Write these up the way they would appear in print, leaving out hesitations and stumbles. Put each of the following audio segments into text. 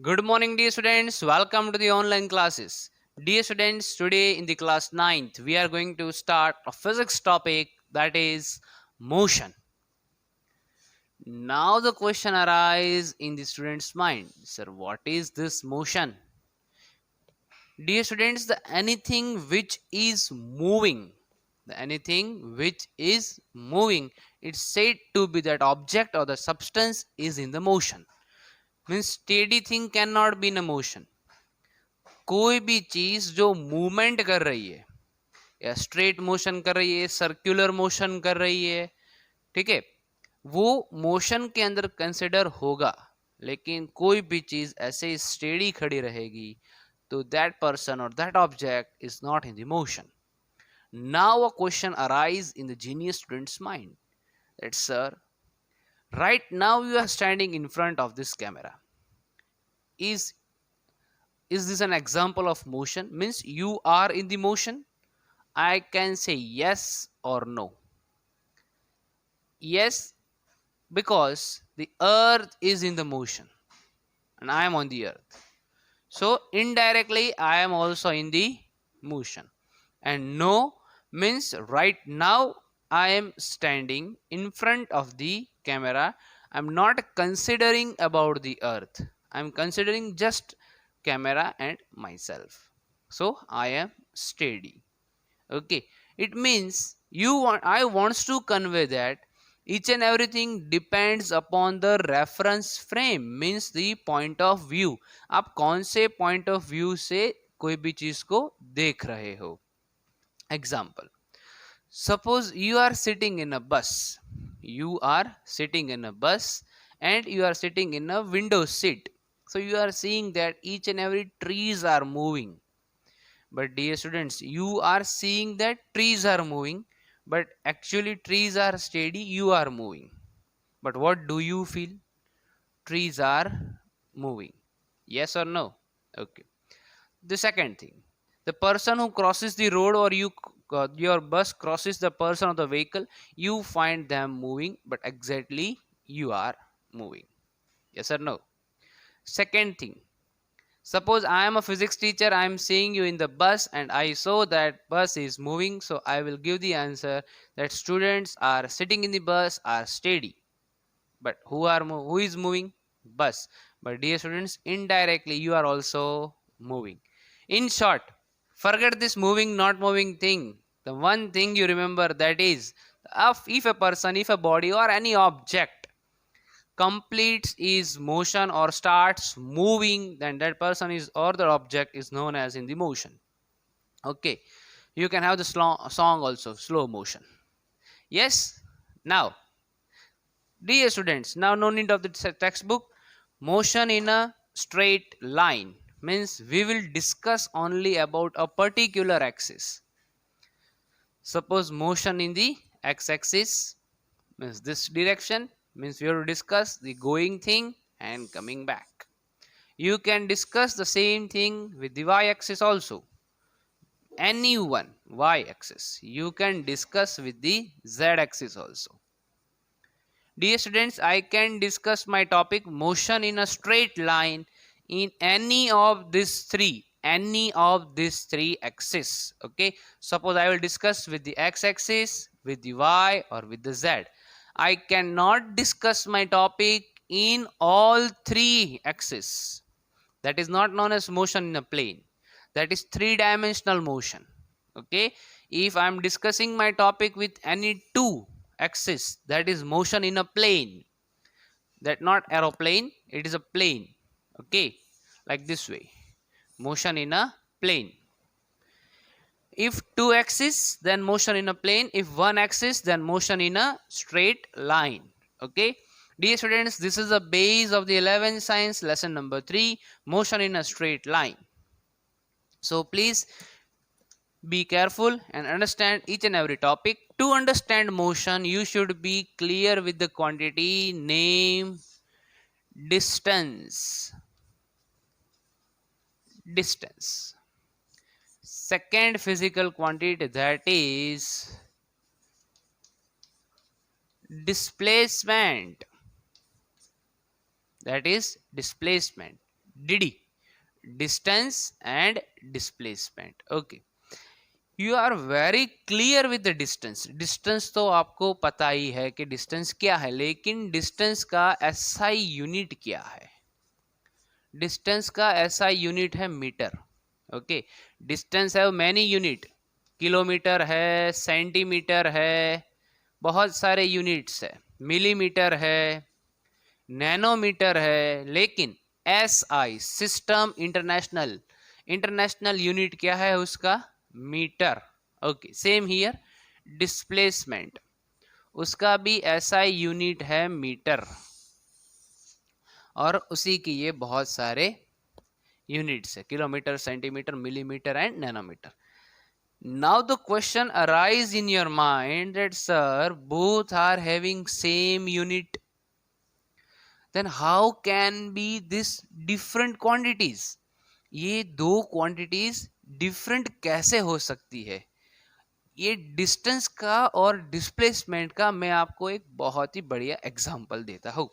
Good morning, dear students. Welcome to the online classes. Dear students, today in the class ninth, we are going to start a physics topic that is motion. Now, the question arises in the student's mind, sir, what is this motion? Dear students, the anything which is moving, it's said to be that object or the substance is in the motion. Means steady thing cannot be in a motion. कोई भी चीज जो movement कर रही है या straight motion कर रही है, सर्कुलर मोशन कर रही है, ठीक है, वो मोशन के अंदर कंसिडर होगा। लेकिन कोई भी चीज ऐसे स्टेडी खड़ी रहेगी तो दैट पर्सन और that object is not in the motion. Now a question arise in the genius students mind that sir, right now you are standing in front of this camera. Is is this an example of motion? Means you are in the motion? I can say yes or no. Yes, because the earth is in the motion and I am on the earth. So indirectly I am also in the motion. And no means right now I am standing in front of the camera. I'm not considering about the earth. I'm considering just camera and myself. So I am steady. Okay, it means I wants to convey that each and everything depends upon the reference frame, means the point of view. आप कौन से point of view से कोई भी चीज को देख रहे हो. Example, suppose you are sitting in a bus. You are sitting in a bus and you are sitting in a window seat. So you are seeing that each and every trees are moving. But dear students, you are seeing that trees are moving, but actually trees are steady, you are moving. But what do you feel? Trees are moving. Yes or no? Okay. The second thing, the person who crosses the road or your bus crosses the person or the vehicle, you find them moving, but exactly you are moving. Yes or no? Second thing, suppose I am a physics teacher, I am seeing you in the bus and I saw that bus is moving, so I will give the answer that students are sitting in the bus are steady. But who is moving? Bus. But dear students, indirectly you are also moving. In short, forget this moving not moving thing. The one thing you remember, that is, if a person, if a body or any object completes is motion or starts moving, then that person is or the object is known as in the motion. Okay, you can have the song also, slow motion. Yes. Now, dear students, now no need of the textbook. Motion in a straight line means we will discuss only about a particular axis. Suppose motion in the x-axis means this direction, means we have to discuss the going thing and coming back. You can discuss the same thing with the y-axis also. Any one y-axis you can discuss with the z-axis also. Dear students, I can discuss my topic motion in a straight line in any of these three axes. Okay, suppose I will discuss with the x-axis, with the y, or with the z. I cannot discuss my topic in all three axes. That is not known as motion in a plane. That is three-dimensional motion. Okay, if I am discussing my topic with any two axis, that is motion in a plane. That not aeroplane, it is a plane. Okay, like this way, motion in a plane. If two axis, then motion in a plane. If one axis, then motion in a straight line. Okay, dear students, this is the base of the 11th science lesson number 3, motion in a straight line. So please be careful and understand each and every topic. To understand motion, you should be clear with the quantity, name, distance. Second physical quantity, that is displacement. DD, distance and displacement. Okay, you are very clear with the distance. Distance तो आपको पता ही है कि distance क्या है, लेकिन distance का SI unit क्या है? Distance का SI यूनिट है मीटर. ओके, डिस्टेंस है मैनी यूनिट, किलोमीटर है, सेंटीमीटर है, बहुत सारे यूनिट्स है, मिलीमीटर है, नैनोमीटर है, लेकिन SI system international, international unit क्या है उसका? Meter. Okay, same here. Displacement, उसका भी SI यूनिट है मीटर, और उसी की ये बहुत सारे यूनिट्स है, kilometer, centimeter, millimeter and nanometer. Now the question arise in your mind that sir, both are having same unit, then how can be this different quantities? ये दो quantities different कैसे हो सकती है? ये डिस्टेंस का और डिस्प्लेसमेंट का मैं आपको एक बहुत ही बढ़िया एग्जांपल देता हूँ.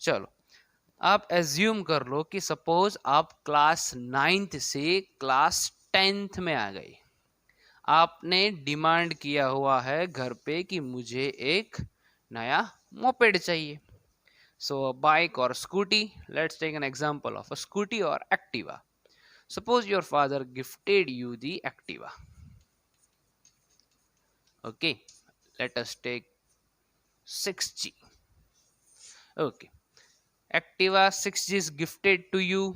चलो, आप एज्यूम कर लो कि सपोज आप क्लास 9th से क्लास 10th में आ गए. आपने डिमांड किया हुआ है घर पे कि मुझे एक नया मोपेड चाहिए. सो बाइक और scooty, let's take an example of a scooty और Activa. Suppose your father gifted you the Activa. Okay, let us take 6G. Okay, Activa 6G is gifted to you.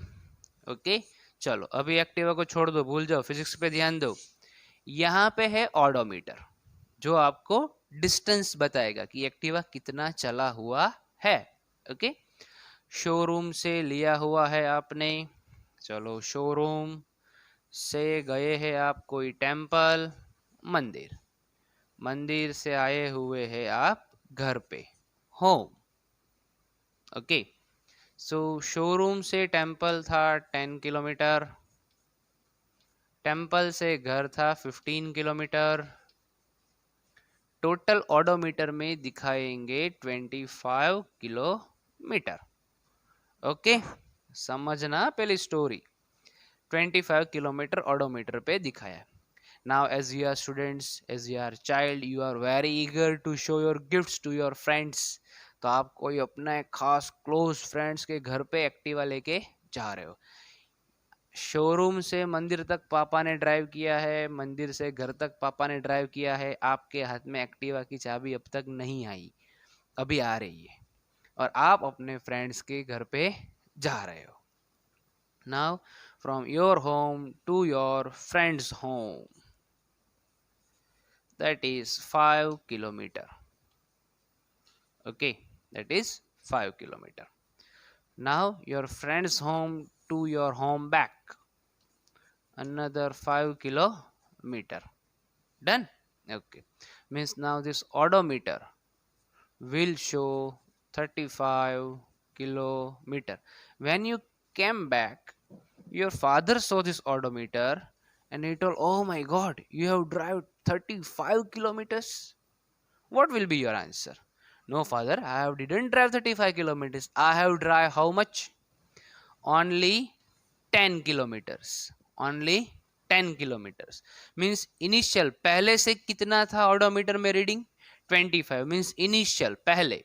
Okay, चलो अभी Activa को छोड़ दो, भूल जाओ, physics पे ध्यान दो. यहाँ पे है ऑडोमीटर जो आपको डिस्टेंस बताएगा कि एक्टिवा कितना चला हुआ है. ओके, शोरूम से लिया हुआ है आपने. चलो, शोरूम से गए हैं आप कोई टेम्पल, मंदिर, मंदिर से आए हुए हैं आप घर पे, होम. ओके, सो शोरूम से टेम्पल था 10 किलोमीटर, टेम्पल से घर था 15 किलोमीटर. टोटल ऑडोमीटर में दिखाएंगे 25 किलोमीटर. ओके, समझना पहले स्टोरी. 25 किलोमीटर ऑडोमीटर पे दिखाया. Now as you are students, as you are child, you are very eager to show your gifts to your friends. तो आप कोई अपना एक खास क्लोज फ्रेंड्स के घर पे एक्टिवा लेके जा रहे हो. शोरूम से मंदिर तक पापा ने ड्राइव किया है, मंदिर से घर तक पापा ने ड्राइव किया है. आपके हाथ में एक्टिवा की चाबी अब तक नहीं आई, अभी आ रही है, और आप अपने फ्रेंड्स के घर पे जा रहे हो. Now from your home to your friends home, that is 5 kilometer. Okay, that is 5 kilometer. Now your friends home to your home back, another 5 kilometer. Done. Okay, means now this odometer will show 35 kilometer. When you came back, your father saw this odometer and he told, oh my god, you have driven 35 kilometers. What will be your answer? No father, I have didn't drive 35 kilometers, I have drive how much? Only 10 kilometers. Only 10 kilometers means initial, पहले से कितना था odometer में reading? 25 means initial पहले.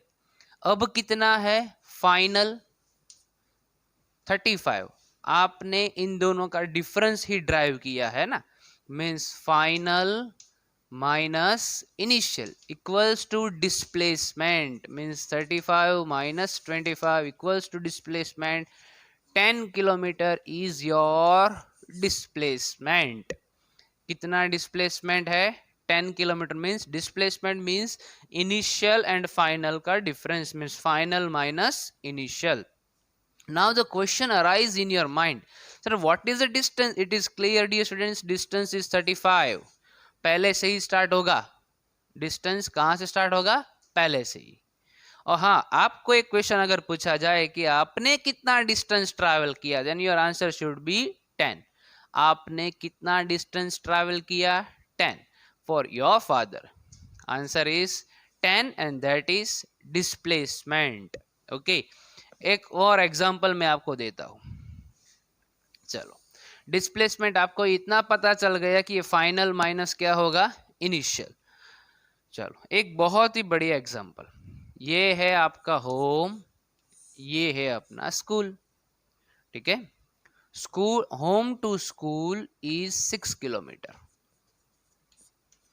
अब कितना है final? 35. आपने इन दोनों का डिफरेंस ही ड्राइव किया है ना, means final minus initial equals to displacement. Means 35 minus 25 equals to displacement. 10 kilometre is your displacement. कितना डिस्प्लेसमेंट है? 10 kilometre. Means displacement means initial and final का difference, means final minus initial. Now the question arise in your mind, sir, what is the distance? It is clear, dear students, distance is 35. पहले से ही start होगा. Distance कहाँ से start होगा? पहले से ही. और हाँ, आपको एक क्वेश्चन अगर पूछा जाए कि आपने कितना डिस्टेंस ट्रैवल किया, then your answer should be 10. आपने कितना डिस्टेंस ट्रैवल किया? 10. For your father answer is 10 and that is displacement. Okay, एक और एग्जांपल मैं आपको देता हूं. चलो, डिस्प्लेसमेंट आपको इतना पता चल गया कि ये फाइनल माइनस क्या होगा, इनिशियल। चलो एक बहुत ही बढ़िया एग्जांपल, ये है आपका होम, ये है अपना स्कूल, ठीक है। School, home to school is 6 kilometer.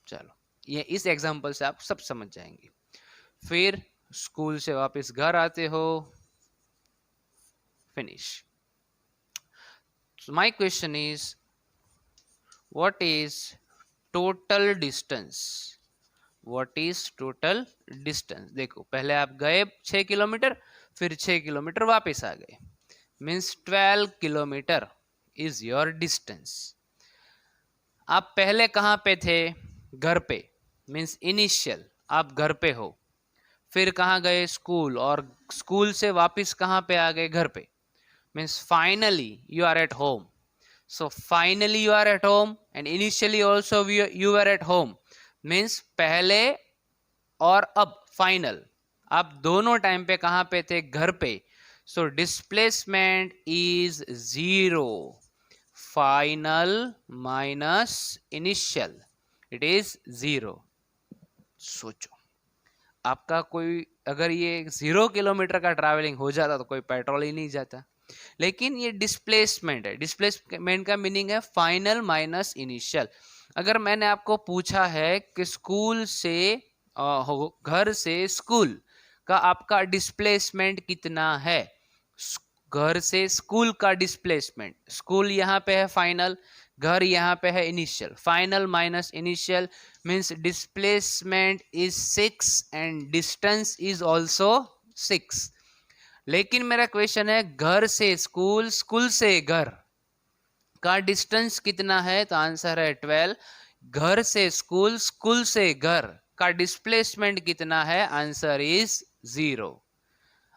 चलो ये इस एग्जांपल से आप सब समझ जाएंगे। फिर स्कूल से वापस घर आते हो, finish. So my question is, what is total distance? What is total distance? देखो पहले आप गए 6 किलोमीटर, फिर 6 किलोमीटर वापस आ गए, means 12 kilometre is your distance. आप पहले कहाँ पे थे, घर पे, मीन्स इनिशियल आप घर पे हो। फिर कहाँ गए, स्कूल, और स्कूल से वापस कहाँ पे आ गए, घर पे, means finally you are at home. So finally you are at home and initially also you were at home, means पहले और अब फाइनल, आप दोनों टाइम पे कहाँ पे थे, घर पे। So displacement is 0, final minus initial, it is 0। सोचो आपका कोई, अगर ये 0 किलोमीटर का ट्रैवलिंग हो जाता तो कोई पेट्रोल ही नहीं जाता, लेकिन ये डिस्प्लेसमेंट है। डिस्प्लेसमेंट का मीनिंग है फाइनल माइनस इनिशियल। अगर मैंने आपको पूछा है कि स्कूल से घर से स्कूल का आपका डिस्प्लेसमेंट कितना है, घर से स्कूल का डिस्प्लेसमेंट, स्कूल यहाँ पे है फाइनल, घर यहाँ पे है initial, final minus initial means displacement is 6 and distance is also 6। लेकिन मेरा क्वेश्चन है घर से स्कूल, स्कूल से घर का डिस्टेंस कितना है, तो आंसर है 12। घर से स्कूल, स्कूल से घर का डिस्प्लेसमेंट कितना है, answer is 0।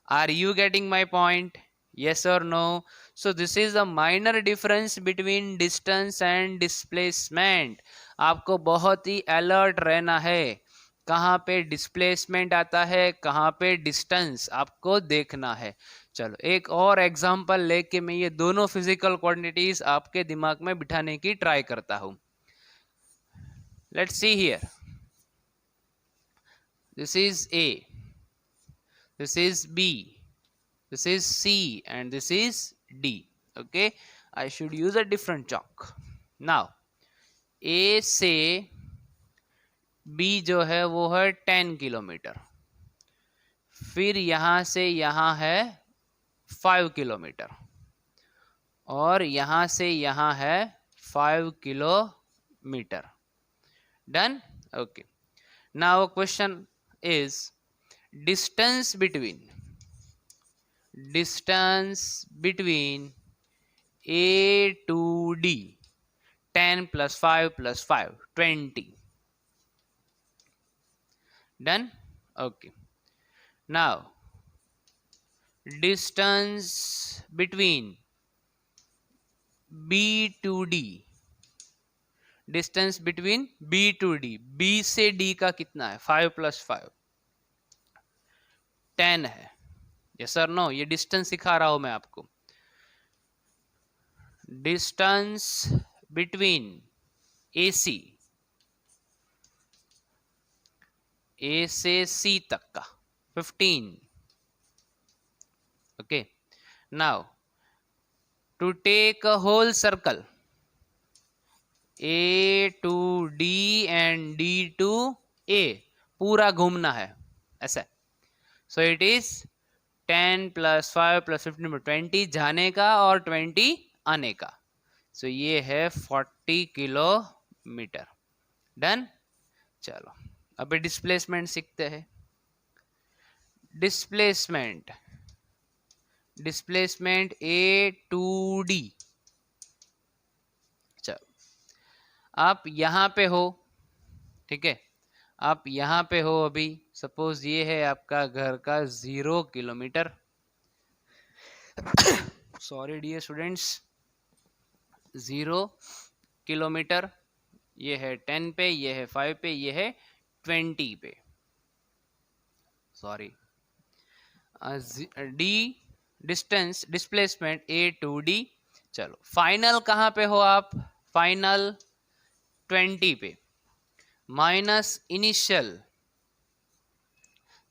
Are you getting my point? Yes or no? So this is a minor difference between distance and displacement. आपको बहुत ही अलर्ट रहना है, कहाँ पे डिस्प्लेसमेंट आता है, कहाँ पे डिस्टेंस, आपको देखना है। चलो एक और एग्जांपल लेके मैं ये दोनों फिजिकल क्वांटिटीज आपके दिमाग में बिठाने की ट्राई करता हूँ। Let's see here, this is a, this is B, this is C, and this is D. Okay, I should use a different chalk. Now A से B जो है वो है 10 किलोमीटर, फिर यहाँ से यहाँ है 5 किलोमीटर, और यहाँ से यहाँ है 5 kilometre. Done? Okay, now question is distance between A to D, 10 plus 5 plus 5, 20. Done? Okay. Now, distance between B to D, distance between B to D, B से D का कितना है, 5 plus 5, 10 है। यस और नो? ये distance सिखा रहा हूं मैं आपको। डिस्टेंस बिटवीन AC, A से C तक का 15। Okay, now to take a whole circle A to D and D to A, पूरा घूमना है ऐसा। So it is 10 plus 5 plus 15 20 जाने का और 20 आने का। So ये है 40 किलोमीटर। डन? चलो अभी डिस्प्लेसमेंट सीखते हैं। Displacement A to D। चलो आप यहाँ पे हो, ठीक है, आप यहाँ पे हो अभी, सपोज ये है आपका घर का 0 kilometer. Sorry dear students, 0 kilometer, ये है 10 पे, ये है 5 पे, ये है 20 पे। Sorry, D distance displacement A to D। चलो फाइनल कहाँ पे हो आप, फाइनल 20 पे, minus initial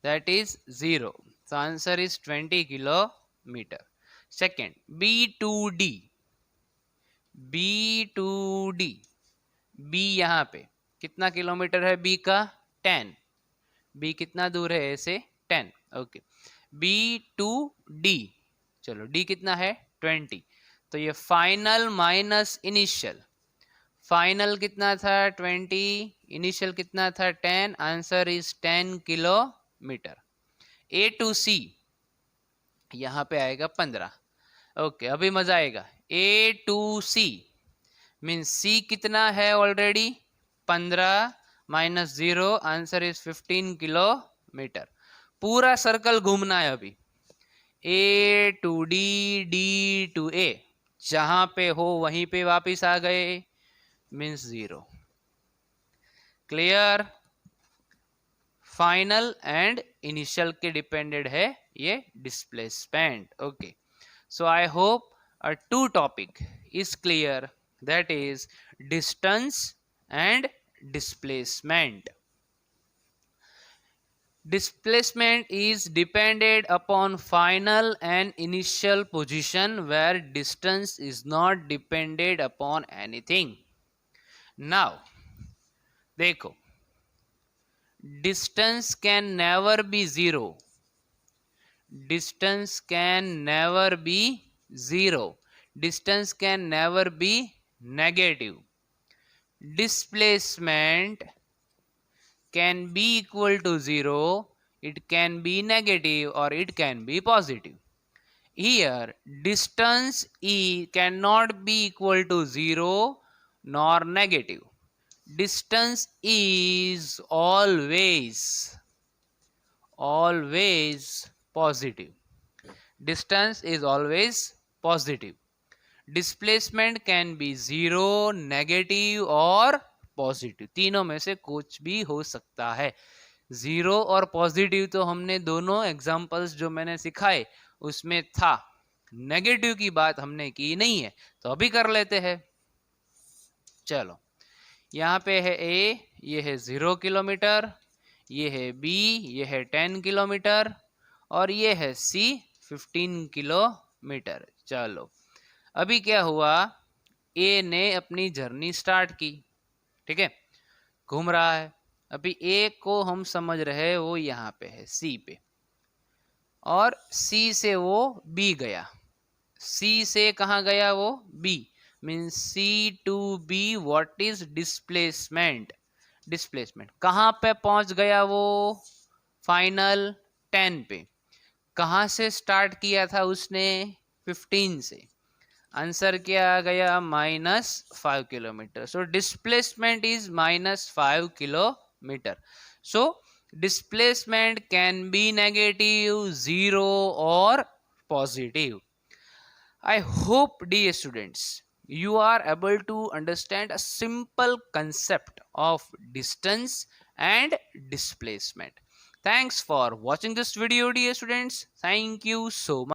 that is 0. So answer is 20 kilometer. Second, B2D. B2D. B यहाँ पे कितना किलोमीटर है B का, 10. B कितना दूर है A से, 10. ओके. B2D. चलो D कितना है, 20. तो ये फाइनल माइनस इनिशियल, फाइनल कितना था 20, इनिशियल कितना था 10, answer is 10 kilometre. A to C यहाँ पे आएगा 15. ओके अभी मजा आएगा. ए टू सी मीन्स सी कितना है already 15 minus 0, answer is 15 kilometer. पूरा सर्कल घूमना है अभी. A to D, D to A, जहां पे हो वहीं पे वापिस आ गए, means 0. Clear. Final and initial के डिपेंडेड है ये displacement. Okay so I hope uh two topic is clear, that is distance and displacement. Displacement is depended upon final and initial position where distance is not depended upon anything. Now देखो, distance can never be zero. Distance can never be zero. Distance can never be negative. Displacement can be equal to 0, it can be negative or it can be positive. Here distance E cannot be equal to 0 nor negative. Distance is always positive. Distance is always positive. Displacement can be 0, negative और positive, तीनों में से कुछ भी हो सकता है. 0 और पॉजिटिव तो हमने दोनों एग्जांपल्स जो मैंने सिखाए उसमें था. नेगेटिव की बात हमने की नहीं है, तो अभी कर लेते हैं. चलो यहाँ पे है A, ये है 0 किलोमीटर, ये है B, ये है 10 किलोमीटर और ये है C 15 किलोमीटर. चलो अभी क्या हुआ, A ने अपनी जर्नी स्टार्ट की, ठीक है, घूम रहा है. अभी ए को हम समझ रहे हैं वो यहाँ पे है सी पे, और सी से वो बी गया. सी से कहाँ गया वो, B, means C to B. What is displacement, displacement कहाँ पे पहुंच गया वो, फाइनल 10 पे. कहाँ से स्टार्ट किया था उसने, 15 से. आंसर क्या आ गया, -5 kilometre. So displacement is -5 kilometre. So displacement can be negative, 0 और positive. I hope, dear students, you are able to understand a simple concept of distance and displacement. Thanks for watching this video, dear students. Thank you so much.